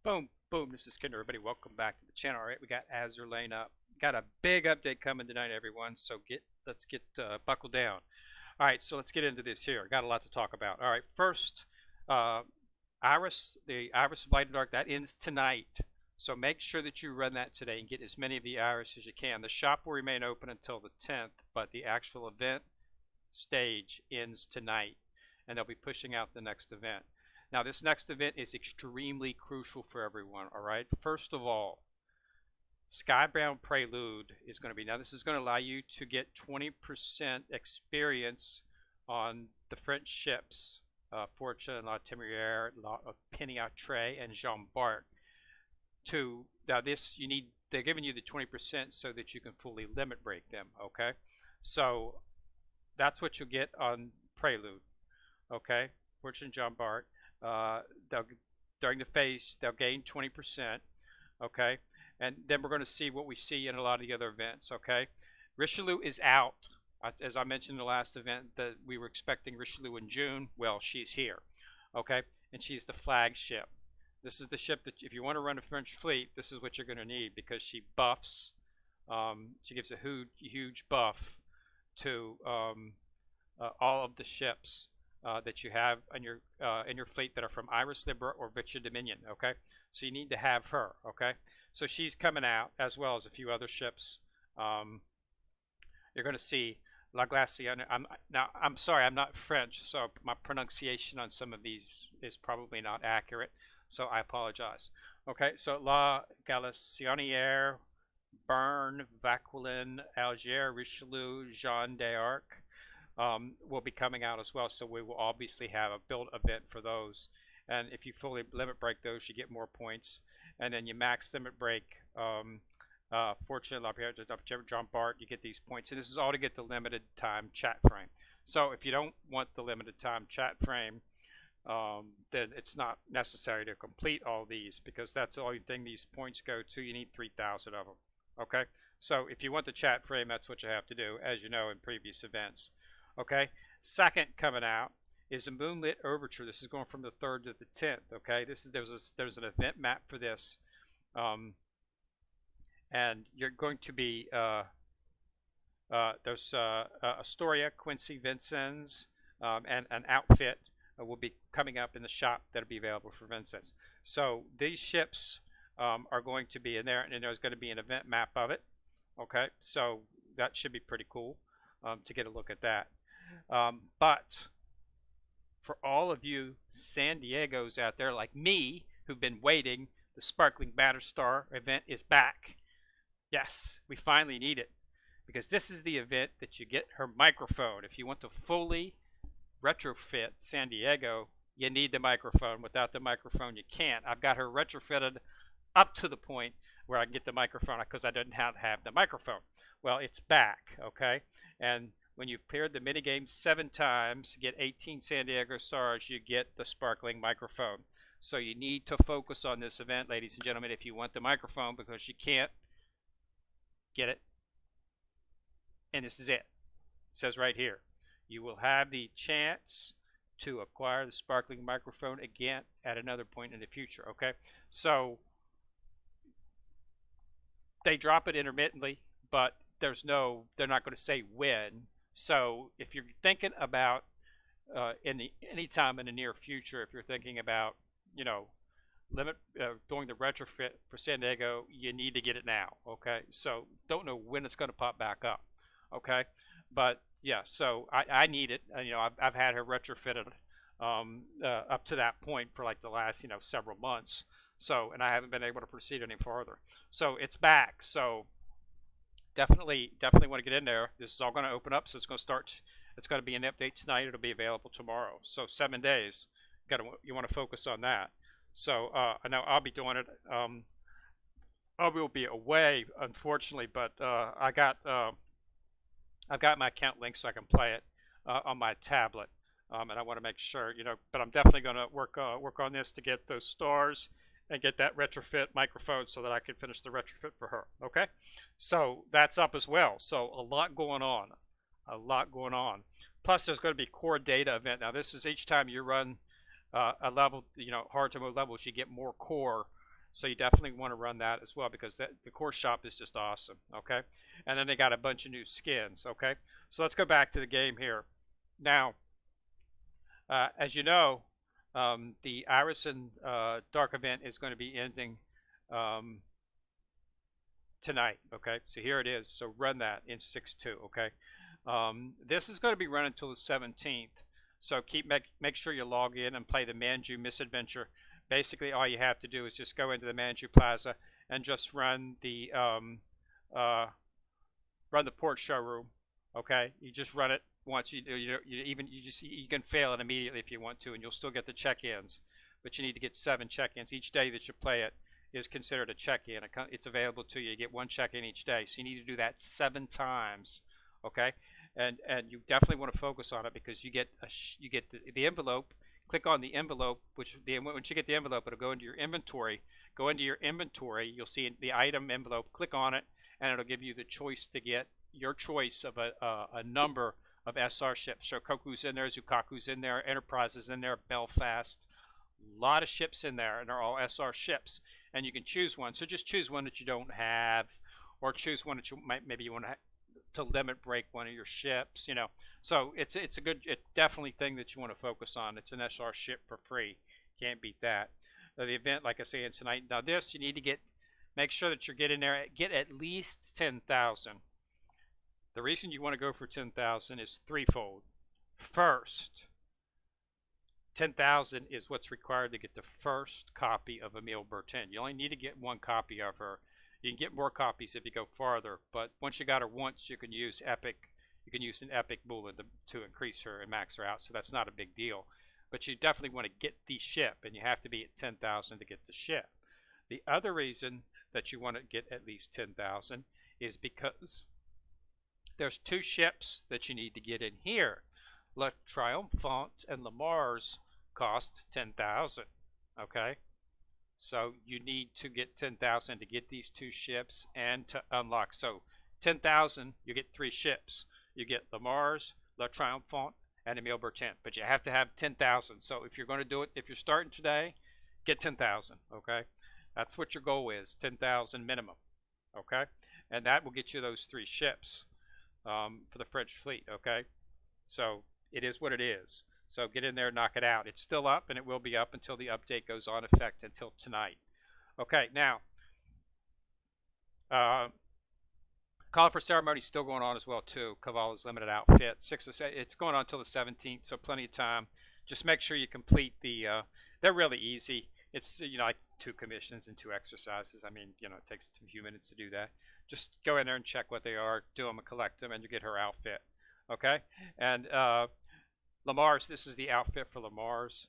Boom, boom. This is Kendra. Everybody, welcome back to the channel. All right, we got Azure Lane up. Got a big update coming tonight, everyone. So let's get buckled down. All right, so let's get into this here. Got a lot to talk about. All right, first, uh, the Iris of Light and Dark, that ends tonight. So make sure that you run that today and get as many of the Iris as you can. The shop will remain open until the 10th, but the actual event stage ends tonight, and they'll be pushing out the next event. Now, this next event is extremely crucial for everyone, all right? First of all, Skybound Prelude is going to be, now this is going to allow you to get 20% experience on the French ships, Fortune, La Temeraire, La Opiniâtre, and Jean Bart. Now this, they're giving you the 20% so that you can fully limit break them, okay? So that's what you'll get on Prelude, okay? Fortune, Jean Bart. During the phase, they'll gain 20%, okay? And then we're going to see what we see in a lot of the other events, okay? Richelieu is out. As I mentioned in the last event, that we were expecting Richelieu in June. Well, she's here, okay? And she's the flagship. This is the ship that if you want to run a French fleet, this is what you're going to need because she buffs. She gives a huge buff to all of the ships that you have in your fleet that are from Iris Libra or Victor Dominion, okay? So you need to have her, okay? So she's coming out as well as a few other ships. You're going to see La Glacienne. I'm sorry, I'm not French, so my pronunciation on some of these is probably not accurate, so I apologize. Okay, so La Galicianière, Bern, Vauquelin, Alger, Richelieu, Jeanne d'Arc, will be coming out as well, so we will obviously have a build event for those, and if you fully limit break those you get more points, and then you max limit break Fortune, Jean Bart, you get these points, and this is all to get the limited time chat frame. So if you don't want the limited time chat frame, then it's not necessary to complete all these because that's the only thing these points go to. You need 3,000 of them, okay? So if you want the chat frame, that's what you have to do, as you know in previous events. Okay, second coming out is a Moonlit Overture. This is going from the 3rd to the 10th. Okay, there's an event map for this, and you're going to be there's Astoria, Quincy, Vincennes, and an outfit will be coming up in the shop that'll be available for Vincennes. So these ships are going to be in there, and there's going to be an event map of it. Okay, so that should be pretty cool to get a look at that. But for all of you San Diegos out there like me who've been waiting, the Sparkling Battlestar event is back. Yes, we finally need it because this is the event that you get her microphone. If you want to fully retrofit San Diego, you need the microphone. Without the microphone, you can't. I've got her retrofitted up to the point where I can get the microphone because I didn't have the microphone. Well, it's back, okay? And when you've cleared the minigame 7 times, get 18 San Diego stars, you get the sparkling microphone. So you need to focus on this event, ladies and gentlemen, if you want the microphone because you can't get it. And this is it. It says right here, you will have the chance to acquire the sparkling microphone again at another point in the future, okay? So they drop it intermittently, but they're not going to say when. So if you're thinking about any time in the near future, if you're thinking about, doing the retrofit for San Diego, you need to get it now, okay? So don't know when it's going to pop back up, okay? But yeah, so I need it. I've had her retrofitted up to that point for like the last, several months. So, and I haven't been able to proceed any farther. So it's back. So definitely want to get in there. This is all going to open up, so it's going to be an update tonight. It'll be available tomorrow. So 7 days. You want to focus on that. So I know I'll be doing it. I will be away, unfortunately, but I've got my account linked so I can play it on my tablet, and I want to make sure, But I'm definitely going to work on this to get those stars and get that retrofit microphone so that I can finish the retrofit for her, okay? So that's up as well. So a lot going on. Plus there's going to be core data event. Now this is each time you run a level, hard to move levels, you get more core So you definitely want to run that as well, because the core shop is just awesome. Okay, and then they got a bunch of new skins. Okay, so let's go back to the game here. Now, as you know, the Iris and Dark event is going to be ending um, tonight. Okay, so here it is. So run that in 6.2. Okay, this is going to be running until the 17th. So make sure you log in and play the Manju Misadventure. Basically, all you have to do is just go into the Manju Plaza and just run the port showroom. Okay, you just run it once. You can fail it immediately if you want to, and you'll still get the check-ins. But you need to get 7 check-ins each day that you play it is considered a check-in. It's available to you. You get 1 check-in each day, so you need to do that 7 times. Okay, and you definitely want to focus on it, because you get the envelope. Click on the envelope, once you get the envelope, it'll go into your inventory. Go into your inventory. You'll see the item envelope. Click on it, and it'll give you the choice to get your choice of a number of SR ships. Shokoku's in there, Zukaku's in there, Enterprise is in there, Belfast. A lot of ships in there, and they're all SR ships. And you can choose one. So just choose one that you don't have, or choose one that maybe you want to limit break one of your ships. So it's definitely thing that you want to focus on. It's an SR ship for free. Can't beat that. The event, like I say, it's tonight. Now this, you need to make sure that you're getting there. Get at least 10,000. The reason you want to go for 10,000 is threefold. First, 10,000 is what's required to get the first copy of Emile Bertin. You only need to get 1 copy of her. You can get more copies if you go farther, but once you got her once, you can use Epic. You can use an Epic bullet to increase her and max her out, so that's not a big deal. But you definitely want to get the ship, and you have to be at 10,000 to get the ship. The other reason that you want to get at least 10,000 is because there's 2 ships that you need to get in here. Le Triomphant and Le Mars cost 10,000. Okay, so you need to get 10,000 to get these 2 ships and to unlock. So 10,000, you get 3 ships. You get Le Mars, Le Triomphant, and Emile Bertin. But you have to have 10,000. So if you're going to do it, if you're starting today, get 10,000. Okay, that's what your goal is, 10,000 minimum. Okay, and that will get you those 3 ships for the French fleet. Okay, so it is what it is. So get in there, knock it out. It's still up, and it will be up until the update goes on effect until tonight. Okay, now call for ceremony is still going on as well too. Cavala's limited outfit. It's going on until the 17th, so plenty of time. Just make sure you complete the. They're really easy. It's like 2 commissions and 2 exercises. I mean, it takes a few minutes to do that. Just go in there and check what they are, do them and collect them, and you get her outfit. Okay, and Le Mars, this is the outfit for Le Mars.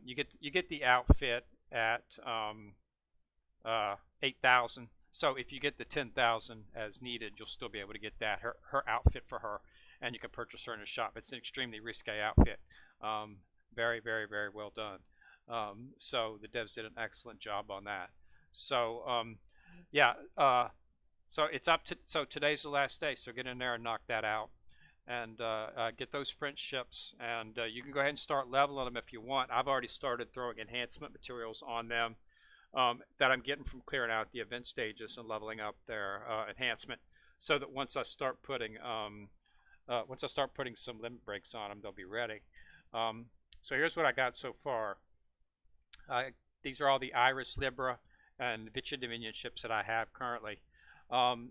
You get the outfit at 8,000. So if you get the 10,000 as needed, you'll still be able to get that her outfit for her, and you can purchase her in the shop. It's an extremely risque outfit. Very, very, very well done. So the devs did an excellent job on that. So yeah. So it's up to, so today's the last day. So get in there and knock that out, and get those French ships, and you can go ahead and start leveling them if you want. I've already started throwing enhancement materials on them that I'm getting from clearing out the event stages and leveling up their enhancement, so that once I start putting some limit breaks on them, they'll be ready. So here's what I got so far. These are all the Iris, Libra, and Vichy Dominion ships that I have currently.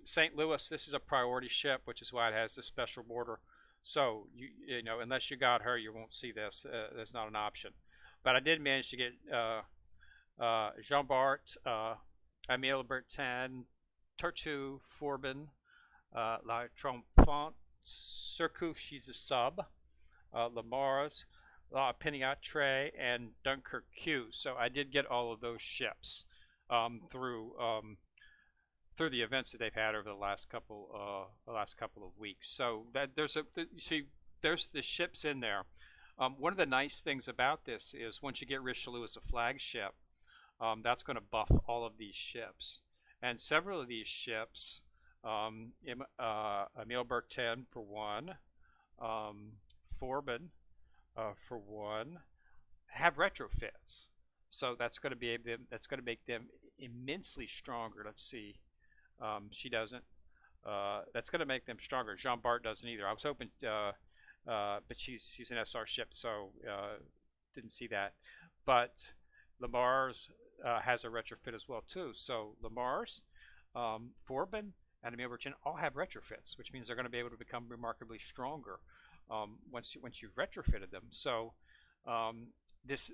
St. Louis, this is a priority ship, which is why it has this special border. So you know, unless you got her, you won't see this. There's not an option. But I did manage to get Jean Bart, Emile Bertin, Tortue, Forbin, La Triomphante, Surcouf, she's a sub, Le Mars, La Peniatre, and Dunkirk Q. So I did get all of those ships through the events that they've had over the last couple of weeks. So that there's the ships in there. One of the nice things about this is once you get Richelieu as a flagship, that's going to buff all of these ships, and several of these ships, Emile Bertin for one, Forbin for one, have retrofits. So that's going to be that's going to make them immensely stronger. Let's see, she doesn't. That's going to make them stronger. Jean Bart doesn't either. I was hoping, but she's an SR ship, so didn't see that. But Lamar's has a retrofit as well too. So Lamar's, Forbin, and Emil Bertin all have retrofits, which means they're going to be able to become remarkably stronger once you've retrofitted them. So this,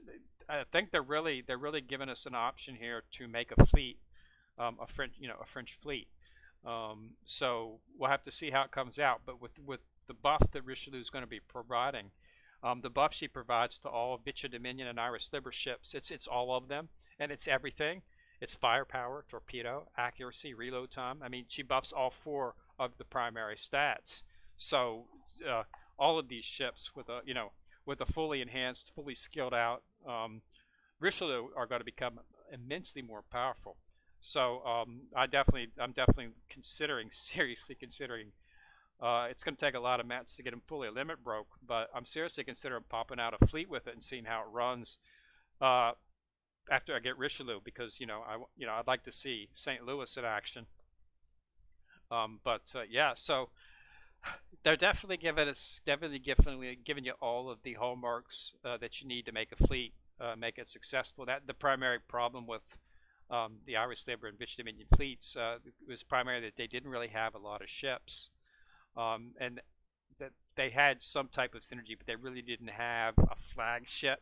I think they're really giving us an option here to make a fleet, a French fleet. So we'll have to see how it comes out. But with the buff that Richelieu is going to be providing, the buff she provides to all of Vichy Dominion and Iris Liber ships, it's all of them, and it's everything. It's firepower, torpedo, accuracy, reload time. I mean, she buffs all 4 of the primary stats. So all of these ships with a fully enhanced, fully skilled out Richelieu are going to become immensely more powerful. So I'm definitely seriously considering. It's going to take a lot of mats to get him fully limit broke, but I'm seriously considering popping out a fleet with it and seeing how it runs after I get Richelieu, because I'd like to see St. Louis in action. Yeah, so they're definitely giving you all of the hallmarks that you need to make a fleet, make it successful. That the primary problem with the Irish Labour and Vichy Dominion fleets was primarily that they didn't really have a lot of ships, and that they had some type of synergy, but they really didn't have a flagship.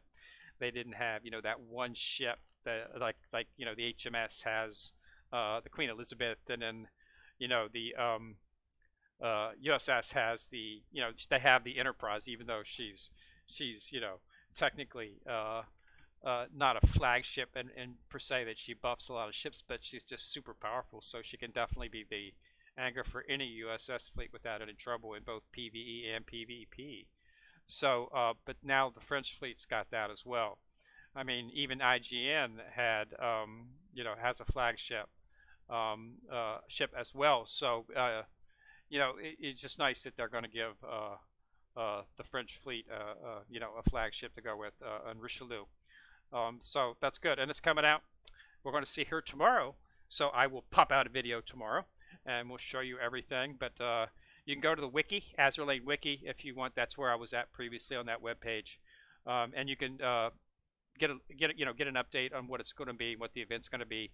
They didn't have that one ship that like the HMS has the Queen Elizabeth, and then the USS has the they have the Enterprise, even though she's technically not a flagship and per se that she buffs a lot of ships, but she's just super powerful, so she can definitely be the anchor for any USS fleet without any trouble in both PvE and PvP. So but now the French fleet's got that as well. I mean, even IGN had has a flagship ship as well. So it's just nice that they're going to give the French fleet a flagship to go with on Richelieu. So that's good, and it's coming out. We're going to see her tomorrow, so I will pop out a video tomorrow and we'll show you everything. But you can go to the wiki, Azure Lane wiki, if you want. That's where I was at previously on that web page, and you can get an update on what it's going to be, what the event's going to be.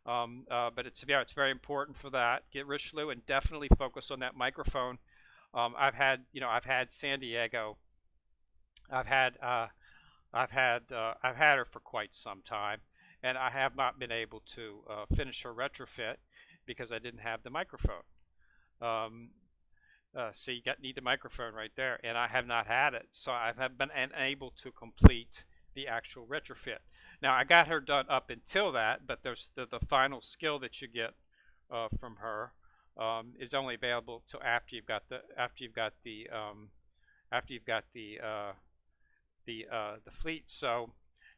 But it's very important for that. Get Richelieu and definitely focus on that microphone. I've had San Diego. I've had her for quite some time, and I have not been able to finish her retrofit because I didn't have the microphone. So you need the microphone right there, and I have not had it, so I have been unable to complete the actual retrofit. Now I got her done up until that, but there's the final skill that you get from her is only available till after you've got the fleet. So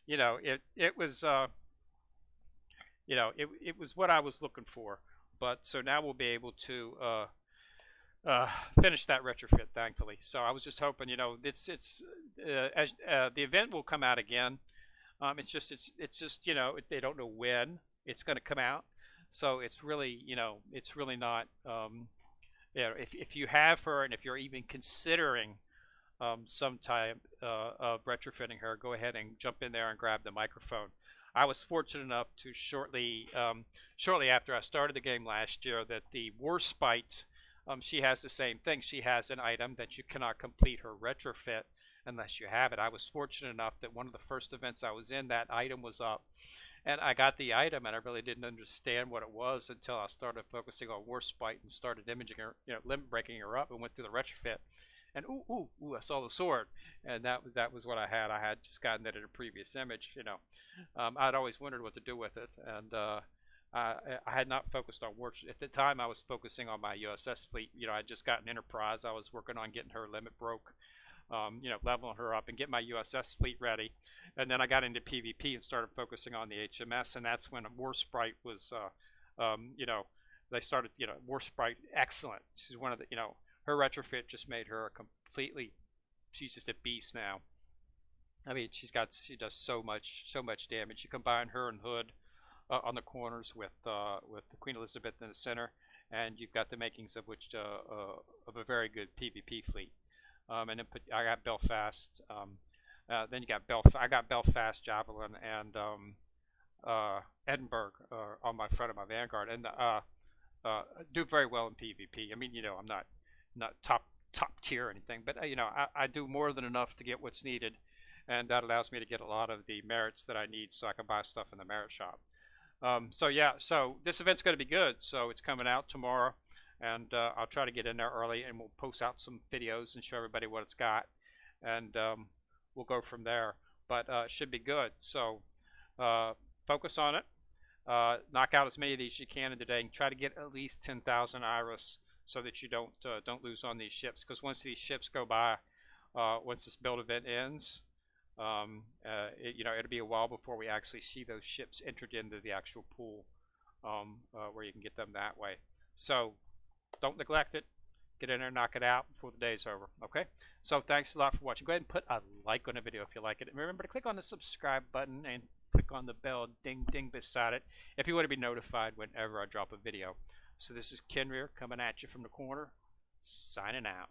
it was it was what I was looking for. But so now we'll be able to finish that retrofit, thankfully. So I was just hoping, it's the event will come out again. It's just they don't know when it's going to come out. So it's really not if you have her, and if you're even considering some type of retrofitting her, go ahead and jump in there and grab the microphone. I was fortunate enough to shortly after I started the game last year that the Warspite, she has the same thing. She has an item that you cannot complete her retrofit unless you have it. I was fortunate enough that one of the first events I was in, that item was up, and I got the item, and I really didn't understand what it was until I started focusing on Warspite and started imaging her, limit breaking her up, and went through the retrofit. And ooh, I saw the sword, and that was what I had. I had just gotten that in a previous image. I'd always wondered what to do with it, and I had not focused on war. At the time, I was focusing on my USS fleet. I had just gotten Enterprise. I was working on getting her limit broke, leveling her up, and get my USS fleet ready. And then I got into PvP and started focusing on the HMS, and that's when Warsprite was, they started, Warsprite, excellent. She's one of the, her retrofit just made her she's just a beast now. I mean, she does so much damage. You combine her and Hood on the corners with the Queen Elizabeth in the center, and you've got the makings of a very good PvP fleet. And then I got Belfast. Then you got I got Belfast, Javelin, and Edinburgh on my front of my Vanguard, and do very well in PvP. I mean, I'm not top tier or anything, but I do more than enough to get what's needed, and that allows me to get a lot of the merits that I need, so I can buy stuff in the merit shop. So yeah, so this event's going to be good. So it's coming out tomorrow, and I'll try to get in there early, and we'll post out some videos and show everybody what it's got, and we'll go from there. But it should be good. So focus on it. Knock out as many of these as you can in the day, and try to get at least 10,000 iris so that you don't lose on these ships. Because once these ships go by, once this build event ends, it'll be a while before we actually see those ships entered into the actual pool, where you can get them that way. So don't neglect it. Get in there, knock it out before the day's over. Okay? So thanks a lot for watching. Go ahead and put a like on the video if you like it. And remember to click on the subscribe button and click on the bell ding ding beside it if you want to be notified whenever I drop a video. So this is Kenrir coming at you from the corner, signing out.